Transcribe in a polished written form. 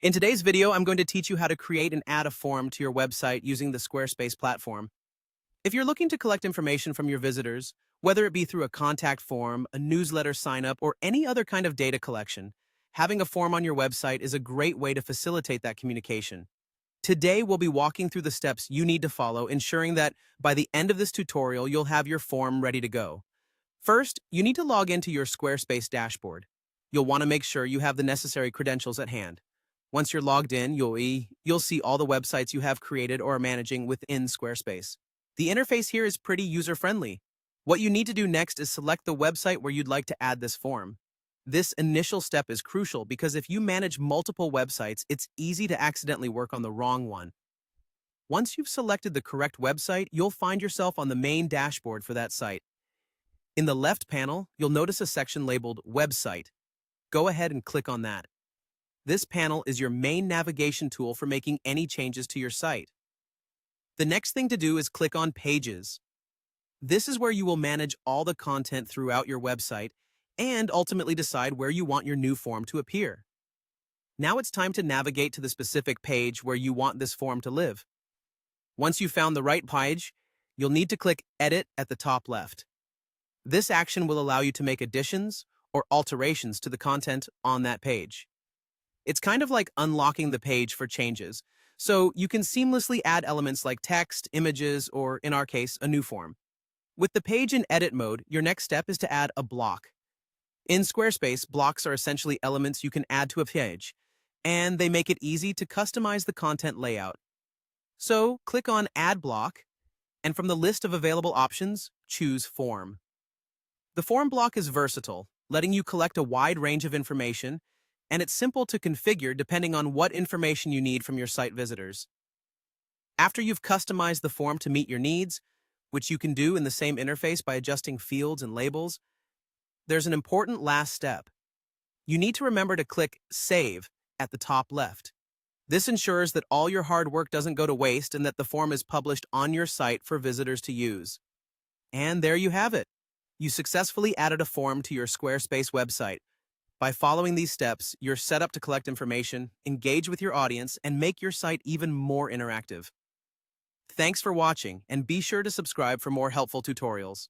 In today's video, I'm going to teach you how to create and add a form to your website using the Squarespace platform. If you're looking to collect information from your visitors, whether it be through a contact form, a newsletter sign-up, or any other kind of data collection, having a form on your website is a great way to facilitate that communication. Today, we'll be walking through the steps you need to follow, ensuring that by the end of this tutorial, you'll have your form ready to go. First, you need to log into your Squarespace dashboard. You'll want to make sure you have the necessary credentials at hand. Once you're logged in, you'll see all the websites you have created or are managing within Squarespace. The interface here is pretty user-friendly. What you need to do next is select the website where you'd like to add this form. This initial step is crucial because if you manage multiple websites, it's easy to accidentally work on the wrong one. Once you've selected the correct website, you'll find yourself on the main dashboard for that site. In the left panel, you'll notice a section labeled Website. Go ahead and click on that. This panel is your main navigation tool for making any changes to your site. The next thing to do is click on Pages. This is where you will manage all the content throughout your website and ultimately decide where you want your new form to appear. Now it's time to navigate to the specific page where you want this form to live. Once you've found the right page, you'll need to click Edit at the top left. This action will allow you to make additions or alterations to the content on that page. It's kind of like unlocking the page for changes, so you can seamlessly add elements like text, images, or in our case, a new form. With the page in edit mode, your next step is to add a block. In Squarespace, blocks are essentially elements you can add to a page, and they make it easy to customize the content layout. So click on Add Block, and from the list of available options, choose Form. The form block is versatile, letting you collect a wide range of information, and it's simple to configure depending on what information you need from your site visitors. After you've customized the form to meet your needs, which you can do in the same interface by adjusting fields and labels, there's an important last step. You need to remember to click Save at the top left. This ensures that all your hard work doesn't go to waste and that the form is published on your site for visitors to use. And there you have it. You successfully added a form to your Squarespace website. By following these steps, you're set up to collect information, engage with your audience, and make your site even more interactive. Thanks for watching, and be sure to subscribe for more helpful tutorials.